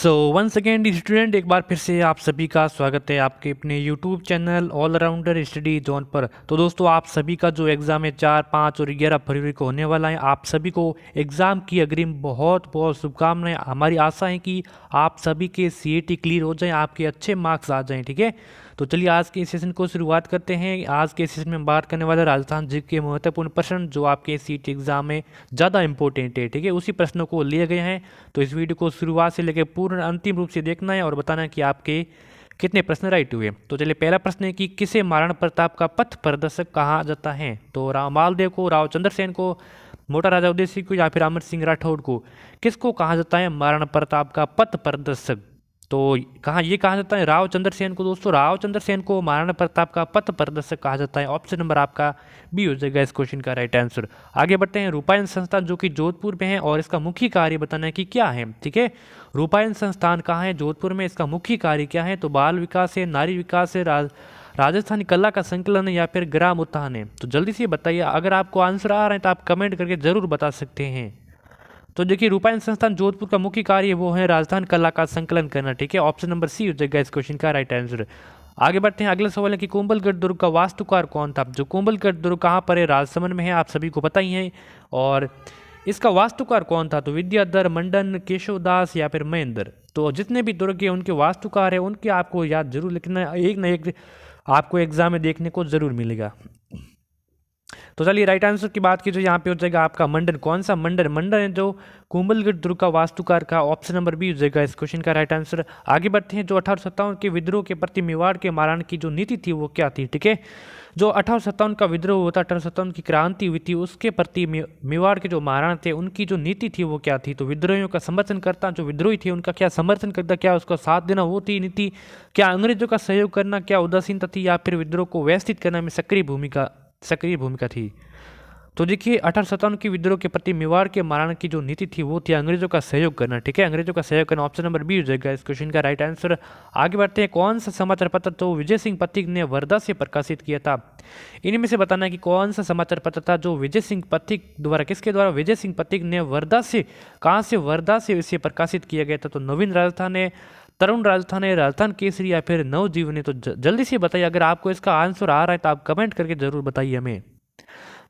So once again the student, एक बार फिर से आप सभी का स्वागत है आपके अपने YouTube channel all rounder study zone पर। तो दोस्तों, आप सभी का जो एग्ज़ाम है 4, 5 और 11 फरवरी को होने वाला है, आप सभी को एग्ज़ाम की अग्रिम बहुत बहुत शुभकामनाएं। हमारी आशा है कि आप सभी के सीईटी क्लियर हो जाएं, आपके अच्छे मार्क्स आ जाएं। ठीक है, तो चलिए आज के सेशन को शुरुआत करते हैं। आज के सेशन में बात करने वाले राजस्थान जी के महत्वपूर्ण प्रश्न जो आपके सीईटी एग्ज़ाम में ज़्यादा इंपॉर्टेंट है। ठीक है, उसी प्रश्नों को लिए गए हैं। तो इस वीडियो को शुरुआत से लेकर पूर्ण अंतिम रूप से देखना है और बताना है कि आपके कितने प्रश्न राइट हुए। तो चलिए, पहला प्रश्न है कि किसे महाराणा प्रताप का पथ प्रदर्शक कहा जाता है। तो राव मालदेव को, राव चंद्रसेन को, मोटा राजा उदय सिंह को या फिर अमर सिंह राठौड़ को, किसको कहा जाता है महाराणा प्रताप का पथ प्रदर्शक। तो ये कहा जाता है राव चंद्रसेन को। दोस्तों, राव चंद्रसेन को महाराणा प्रताप का पथ प्रदर्शक कहा जाता है। ऑप्शन नंबर आपका बी हो जाएगा इस क्वेश्चन का राइट आंसर। आगे बढ़ते हैं। रूपायन संस्थान जो कि जोधपुर में है और इसका मुख्य कार्य बताना है कि क्या है। ठीक है, रूपायन संस्थान कहाँ है? जोधपुर में। इसका मुख्य कार्य क्या है? तो बाल विकास है, नारी विकास है, राजस्थानी कला का संकलन है या फिर ग्राम उत्थान है। तो जल्दी से बताइए। अगर आपको आंसर आ रहे हैं तो आप कमेंट करके जरूर बता सकते हैं। तो देखिए, रूपायन संस्थान जोधपुर का मुख्य कार्य वो है राजस्थान कला का संकलन करना। ठीक है, ऑप्शन नंबर सी हो जाएगा इस क्वेश्चन का राइट आंसर। आगे बढ़ते हैं। अगला सवाल है कि कुंभलगढ़ दुर्ग का वास्तुकार कौन था। जो कुंभलगढ़ दुर्ग कहाँ पर है? राजसमंद में है, आप सभी को पता ही है। और इसका वास्तुकार कौन था? तो विद्याधर, मंडन, केशवदास या फिर महेंद्र। तो जितने भी दुर्ग के उनके वास्तुकार है उनके आपको याद जरूर लिखना है, एक ना एक आपको एग्जाम में देखने को जरूर मिलेगा। तो चलिए, राइट आंसर की बात की तो यहाँ पे हो जाएगा आपका मंडन। कौन सा मंडन? मंडन है जो कुंभलगढ़ दुर्ग का वास्तुकार का। ऑप्शन नंबर बी हो जाएगा इस क्वेश्चन का राइट आंसर। आगे बढ़ते हैं। जो 1857 के विद्रोह के प्रति मेवाड़ के महाराणा की जो नीति थी वो क्या थी? ठीक है, जो 1857 का विद्रोह हुआ था, 1857 की क्रांति हुई थी, उसके प्रति मेवाड़ के जो महाराणा थे उनकी जो नीति थी वो क्या थी? तो विद्रोहियों का समर्थन करता, जो विद्रोही थे उनका क्या समर्थन करता, क्या उसका साथ देना, वो थी नीति। क्या अंग्रेजों का सहयोग करना, क्या उदासीनता थी, या फिर विद्रोह को व्यवस्थित करने में सक्रिय भूमिका थी। तो देखिए, 1857 की विद्रोह के प्रति मेवाड़ के महाराणा की जो नीति थी वो थी अंग्रेजों का सहयोग करना। ठीक है, अंग्रेजों का सहयोग करना। ऑप्शन नंबर बी हो जाएगा इस क्वेश्चन का राइट आंसर। आगे बढ़ते हैं। कौन सा समाचार पत्र तो विजय सिंह पथिक ने वर्धा से प्रकाशित किया था? इनमें से बताना है कि कौन सा समाचार पत्र था जो विजय सिंह पथिक द्वारा, किसके द्वारा? विजय सिंह पथिक ने वर्धा से, कहाँ से? वर्धा से इसे प्रकाशित किया गया था। तो नवीन राजस्थान है, तरुण राजस्थान है, राजस्थान केसरी या फिर नवजीवन है। तो जल्दी से बताइए। अगर आपको इसका आंसर आ रहा है तो आप कमेंट करके जरूर बताइए हमें।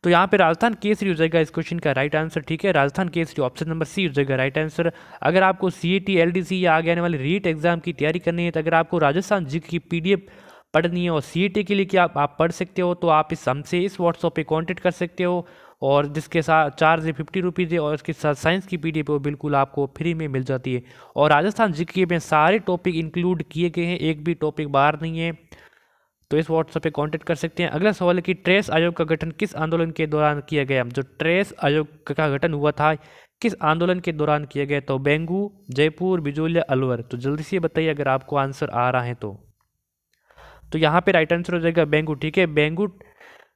तो यहाँ पे राजस्थान केसरी हो जाएगा इस क्वेश्चन का राइट आंसर। ठीक है, Rajasthan Kesari, option number C हो जाएगा राइट आंसर। अगर आपको सीईटी, एलडीसी या आगे आने वाले रीट एग्जाम की तैयारी करनी है, तो अगर आपको राजस्थान जी की पीडीएफ पढ़नी है और सीईटी के लिए क्या आप पढ़ सकते हो, तो आप हमसे इस व्हाट्सएप पे कांटेक्ट कर सकते हो। और जिसके साथ चार्ज है 50 रुपीज़ है, और इसके साथ साइंस की पीडीएफ वो बिल्कुल आपको फ्री में मिल जाती है। और राजस्थान जीके में सारे टॉपिक इंक्लूड किए गए हैं, एक भी टॉपिक बाहर नहीं है। तो इस व्हाट्सएप पे कांटेक्ट कर सकते हैं। अगला सवाल है कि ट्रेस आयोग का गठन किस आंदोलन के दौरान किया गया? जो ट्रेस आयोग का गठन हुआ था किस आंदोलन के दौरान किया गया? तो बेंगू, जयपुर, बिजोलिया, अलवर। तो जल्दी से बताइए अगर आपको आंसर आ रहा है तो यहाँ पे राइट आंसर हो जाएगा बेंगू। ठीक है,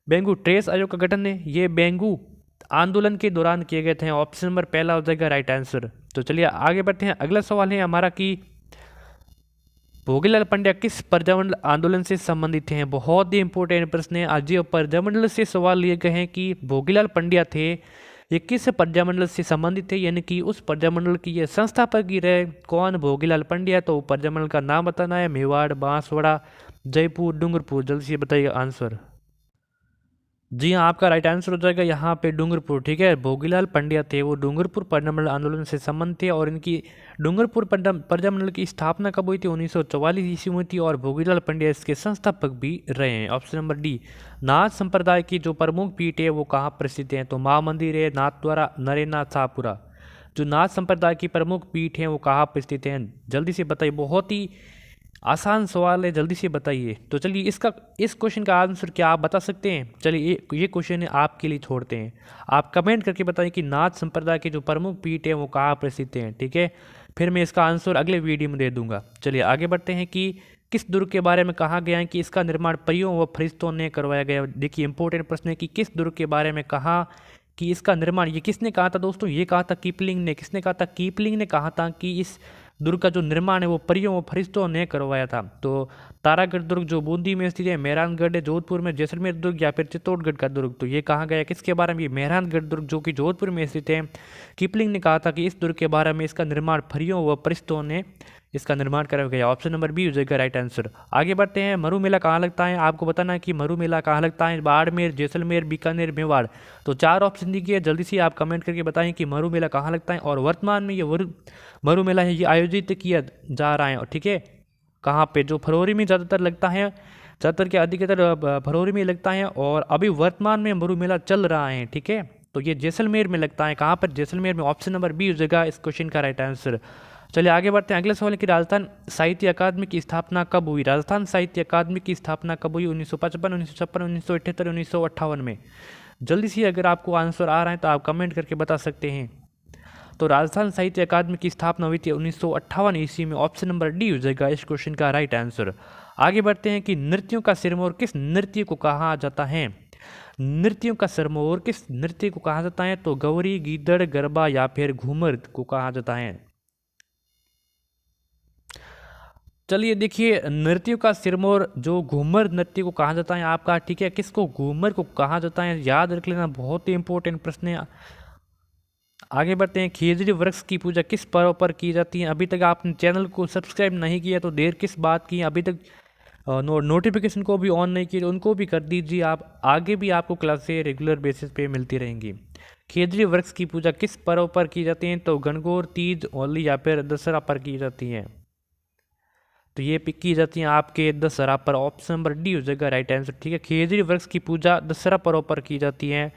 बेंगू ट्रेस आयोग का गठन है ये बेंगू आंदोलन के दौरान किए गए थे। ऑप्शन नंबर पहला हो जाएगा राइट आंसर। तो चलिए आगे बढ़ते हैं। अगला सवाल है हमारा कि भोगीलाल पंड्या किस पर्यावरण आंदोलन से संबंधित हैं? बहुत ही इंपॉर्टेंट प्रश्न है। आज ये पर्यावरण से सवाल लिए गए हैं कि भोगीलाल पंड्या थे ये किस पर्यावरण से संबंधित थे, यानी कि उस पर्यावरण की ये संस्थापक ही रहे। कौन? भोगीलाल पंड्या। तो पर्यावरण का नाम बताना है। मेवाड़, बांसवाड़ा, जयपुर, डूंगरपुर। जल्दी से बताइए आंसर। जी हाँ, आपका राइट आंसर हो जाएगा यहाँ पे डूंगरपुर। ठीक है, भोगीलाल पंड्या थे वो डूंगरपुर पर्यावरण आंदोलन से संबंध थे। और इनकी डूंगरपुर पर्यावरण की स्थापना कब हुई थी? 1944 ईस्वी में हुई थी। और भोगीलाल पंड्या इसके संस्थापक भी रहे हैं। Option number D. नाथ संप्रदाय की जो प्रमुख पीठ है वो कहाँ पर स्थित है? तो महा मंदिर है, नाथद्वारा, नरेनाथ, शाहपुरा। जो नाथ संप्रदाय की प्रमुख पीठ है वो कहाँ पर स्थित है? जल्दी से बताइए, बहुत ही आसान सवाल है, जल्दी से बताइए। तो चलिए इस क्वेश्चन का आंसर क्या आप बता सकते हैं? चलिए ये क्वेश्चन है आपके लिए छोड़ते हैं। आप कमेंट करके बताइए कि नाथ संप्रदाय के जो प्रमुख पीठ है वो कहाँ पर स्थित हैं। ठीक है, फिर मैं इसका आंसर अगले वीडियो में दे दूंगा। चलिए आगे बढ़ते हैं कि किस दुर्ग के बारे में कहा गया है कि इसका निर्माण परियों व फरिश्तों ने करवाया गया। देखिए, इंपॉर्टेंट प्रश्न है कि किस दुर्ग के बारे में कहा कि इसका निर्माण, ये किसने कहा था दोस्तों? ये कहा था कीपलिंग ने। किसने कहा था? कीपलिंग ने कहा था कि इस दुर्ग का जो निर्माण है वो परियों व फरिश्तों ने करवाया था। तो तारागढ़ दुर्ग जो बूंदी में स्थित है, मेहरानगढ़ है जोधपुर में, जैसलमेर दुर्ग या फिर चित्तौड़गढ़ का दुर्ग। तो ये कहा गया किसके बारे में? मेहरानगढ़ दुर्ग जो कि जोधपुर में स्थित है। कीपलिंग ने कहा था कि इस दुर्ग के बारे में इसका निर्माण परियों व फरिश्तों ने इसका निर्माण करा गया। ऑप्शन नंबर बी हो जाएगा राइट आंसर। आगे बढ़ते हैं, मरु मेला कहाँ लगता है? आपको बताना है कि मरु मेला कहाँ लगता है। बाड़मेर, जैसलमेर, बीकानेर, मेवाड़। तो 4 ऑप्शन दिए, जल्दी से आप कमेंट करके बताएं कि मरु मेला कहाँ लगता है। और वर्तमान में ये मरु मेला है, ये आयोजित किया जा रहा है, ठीक है, कहाँ पे? जो फरवरी में ज़्यादातर लगता है, ज़्यादातर के अधिकतर फरवरी में लगता है, और अभी वर्तमान में मरु मेला चल रहा है, ठीक है। तो ये जैसलमेर में लगता है। कहाँ पर? जैसलमेर में। ऑप्शन नंबर बी हो जाएगा इस क्वेश्चन का राइट आंसर। चलिए आगे बढ़ते हैं। अगले सवाल की राजस्थान साहित्य अकादमी की स्थापना कब हुई? राजस्थान साहित्य अकादमी की स्थापना कब हुई? 1955, 1956, 1978, 1958 में। जल्दी से अगर आपको आंसर आ रहा है तो आप कमेंट करके बता सकते हैं। तो राजस्थान साहित्य अकादमी की स्थापना हुई थी 1958 ईस्वी में। ऑप्शन नंबर डी हो जाएगा इस क्वेश्चन का राइट आंसर। आगे बढ़ते हैं कि नृत्यों का सिरमौर किस नृत्य को कहा जाता है? नृत्यों का सिरमौर किस नृत्य को कहा जाता है? तो गौरी, गीदड़, गरबा या फिर घूमर को कहा जाता है। चलिए देखिए, नृत्यों का सिरमौर जो घूमर नृत्य को कहा जाता है आपका, ठीक है। किसको? घूमर को कहा जाता है, याद रख लेना, बहुत ही इंपॉर्टेंट प्रश्न है। आगे बढ़ते हैं, खेजड़ी वृक्ष की पूजा किस पर्व पर की जाती है? अभी तक आपने चैनल को सब्सक्राइब नहीं किया तो देर किस बात की? अभी तक नोटिफिकेशन को भी ऑन नहीं किया, उनको भी कर दीजिए आप। आगे भी आपको क्लासें रेगुलर बेसिस पे मिलती रहेंगी। खेजड़ी वृक्ष की पूजा किस पर्व पर की जाती है? तो गणगौर, तीज, होली या फिर दशहरा पर की जाती है। तो ये पिक की जाती है आपके दशहरा पर। ऑप्शन नंबर डी हो जाएगा राइट आंसर, ठीक है। खेजड़ी वृक्ष की पूजा दशहरा पर्व पर की जाती है।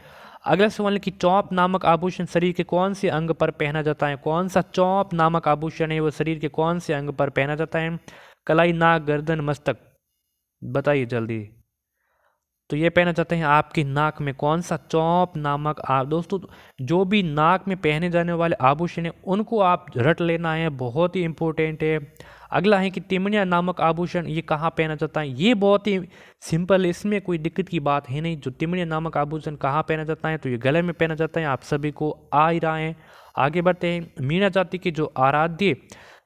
अगला सवाल है कि चौप नामक आभूषण शरीर के कौन से अंग पर पहना जाता है? कौन सा चौप नामक आभूषण है वो शरीर के कौन से अंग पर पहना जाता है? कलाई, नाक, गर्दन, मस्तक, बताइए जल्दी। तो ये पहना जाते हैं आपकी नाक में। कौन सा? चौप नामक दोस्तों जो भी नाक में पहने जाने वाले आभूषण है उनको आप रट लेना है, बहुत ही इंपॉर्टेंट है। अगला है कि तिमणिया नामक आभूषण ये कहाँ पहना जाता है? ये बहुत ही सिंपल है, इसमें कोई दिक्कत की बात है नहीं। जो तिमणिया नामक आभूषण कहाँ पहना जाता है? तो ये गले में पहना जाता है, आप सभी को आ ही रहा है। आगे बढ़ते हैं, मीणा जाति के जो आराध्य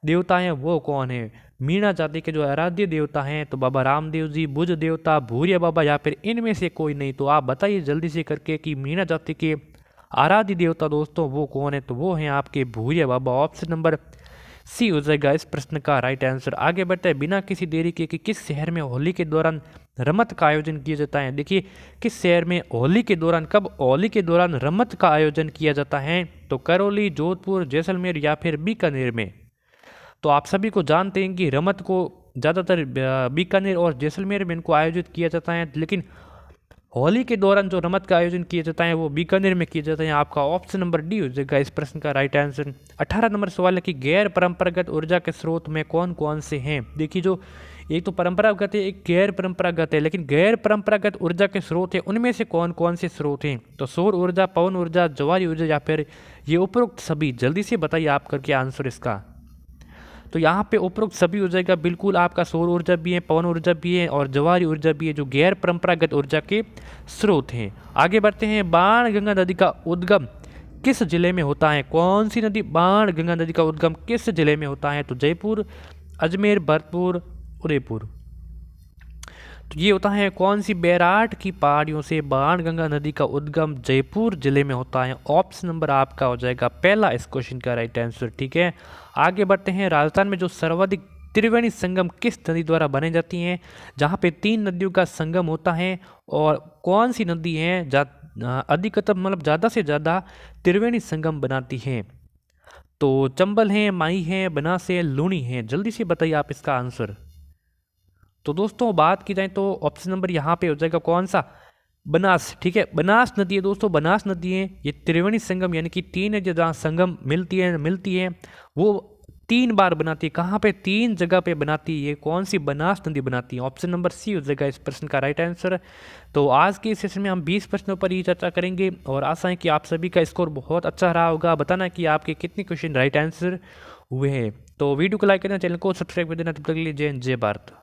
देवता हैं वो कौन है? मीणा जाति के जो आराध्य देवता हैं तो बाबा रामदेव जी, बुज देवता, भूरिया बाबा या फिर इनमें से कोई नहीं। तो आप बताइए जल्दी से करके कि मीणा जाति के आराध्य देवता दोस्तों वो कौन है? तो वो हैं आपके भूरिया बाबा। ऑप्शन नंबर सी हो जाएगा इस प्रश्न का राइट आंसर। आगे बढ़ते हैं, बिना किसी देरी के कि किस शहर में होली के दौरान रमत का आयोजन किया जाता है? देखिए, किस शहर में होली के दौरान, कब होली के दौरान रमत का आयोजन किया जाता है? तो करौली, जोधपुर, जैसलमेर या फिर बीकानेर में। तो आप सभी को जानते हैं कि रमत को ज़्यादातर बीकानेर और जैसलमेर में इनको आयोजित किया जाता है, लेकिन होली के दौरान जो रमत का आयोजन किया जाता है वो बीकानेर में किया जाता है। आपका ऑप्शन नंबर डी हो जाएगा इस प्रश्न का राइट आंसर। 18 नंबर सवाल है कि गैर परंपरागत ऊर्जा के स्रोत में कौन कौन से हैं? देखिए, जो एक तो परंपरागत है, एक गैर परंपरागत है, लेकिन गैर परंपरागत ऊर्जा के स्रोत है उनमें से कौन कौन से स्रोत हैं? तो सौर ऊर्जा, पवन ऊर्जा, ज्वारी ऊर्जा या फिर ये उपरोक्त सभी। जल्दी से बताइए आप करके आंसर इसका। तो यहाँ पे उपरोक्त सभी हो जाएगा बिल्कुल आपका। सौर ऊर्जा भी है, पवन ऊर्जा भी है और ज्वारी ऊर्जा भी है, जो गैर परंपरागत ऊर्जा के स्रोत हैं। आगे बढ़ते हैं, बाण गंगा नदी का उद्गम किस जिले में होता है? कौन सी नदी? बाण गंगा नदी का उद्गम किस जिले में होता है? तो जयपुर, अजमेर, भरतपुर, उदयपुर। तो ये होता है कौन सी? बैराठ की पहाड़ियों से बाण गंगा नदी का उद्गम जयपुर जिले में होता है। ऑप्शन नंबर आपका हो जाएगा पहला इस क्वेश्चन का राइट आंसर, ठीक है। आगे बढ़ते हैं, राजस्थान में जो सर्वाधिक त्रिवेणी संगम किस नदी द्वारा बने जाती हैं? जहाँ पे 3 नदियों का संगम होता है, और कौन सी नदी है अधिकतम मतलब ज़्यादा से ज़्यादा त्रिवेणी संगम बनाती है? तो चंबल है, माही है, बनास है, लूणी है। जल्दी से बताइए आप इसका आंसर। तो दोस्तों बात की जाए तो ऑप्शन नंबर यहाँ पे हो जाएगा कौन सा? बनास, ठीक है। बनास नदी है दोस्तों, बनास नदी है ये त्रिवेणी संगम, यानी कि 3 जहाँ संगम मिलती है वो 3 बार बनाती है। कहाँ पे? 3 जगह पे बनाती है। ये कौन सी? बनास नदी बनाती है। ऑप्शन नंबर सी हो जाएगा इस प्रश्न का राइट आंसर। तो आज के सेशन में हम 20 प्रश्नों पर ही चर्चा करेंगे, और आशा है कि आप सभी का स्कोर बहुत अच्छा रहा होगा। बताना कि आपके कितने क्वेश्चन राइट आंसर हुए हैं। तो वीडियो को लाइक करना, चैनल को सब्सक्राइब कर देना। तब तक के लिए जय हिंद, जय भारत।